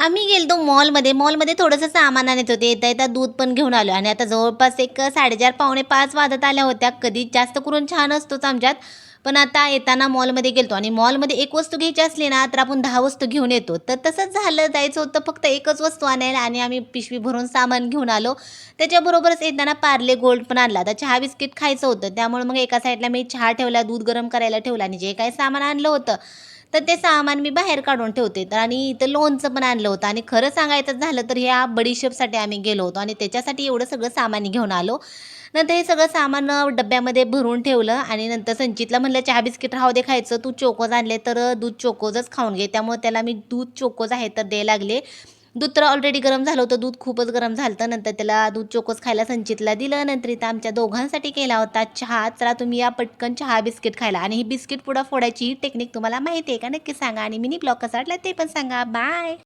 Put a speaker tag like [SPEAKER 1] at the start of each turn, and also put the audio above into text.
[SPEAKER 1] आम्ही गेलतो मॉलमध्ये थोडंसं सामान आणत होते. येता-येता दूध पण घेऊन आलो आणि आता जवळपास एक 4:30 पावणे 5 वाजत आल्या होत्या. कधी जास्त करून छान असतोच आमच्यात. पण आता येताना मॉलमध्ये गेलतो आणि मॉलमध्ये एक वस्तू घ्यायची असली ना, तर आपण 10 वस्तू घेऊन येतो. तर तसंच झालं. जायचं होतं फक्त एकच वस्तू आणायला आणि आम्ही पिशवी भरून सामान घेऊन आलो. त्याच्याबरोबरच येताना पार्ले गोल्ड पण आणला. आता चहा बिस्किट खायचं होतं. त्यामुळे मग एका साईडला मी चहा ठेवला, दूध गरम करायला ठेवलं आणि जे काही सामान आणलं होतं, तर ते सामान मी बाहेर काढून ठेवते. तर आणि इथं लोणचं पण आणलं होतं आणि खरं सांगायचं झालं तर ह्या बडीशेपसाठी आम्ही गेलो होतो आणि त्याच्यासाठी एवढं सगळं सामान घेऊन आलो. नंतर हे सगळं सामान डब्यामध्ये भरून ठेवलं आणि नंतर संचितला म्हणलं, "चहा बिस्किट राहू दे खायचं, तू चोकोज आणले तर दूध चोकोजच खाऊन घे." त्यामुळे त्याला मी दूध चोकोज आहे तर द्यायला लागले. दूध तर ऑलरेडी गरम झालं होतं. दूध खूपच गरम झालं होतं. नंतर त्याला दूध चोकोज खायला संचितला दिलं. नंतर इथं आमच्या दोघांसाठी केला होता चहा. चला तुम्ही या पटकन चहा बिस्किट खायला आणि ही बिस्किट पुडा फोडायची ही टेक्निक तुम्हाला माहिती आहे का? नक्की सांगा आणि मिनी ब्लॉग कसा वाटला ते पण सांगा. बाय.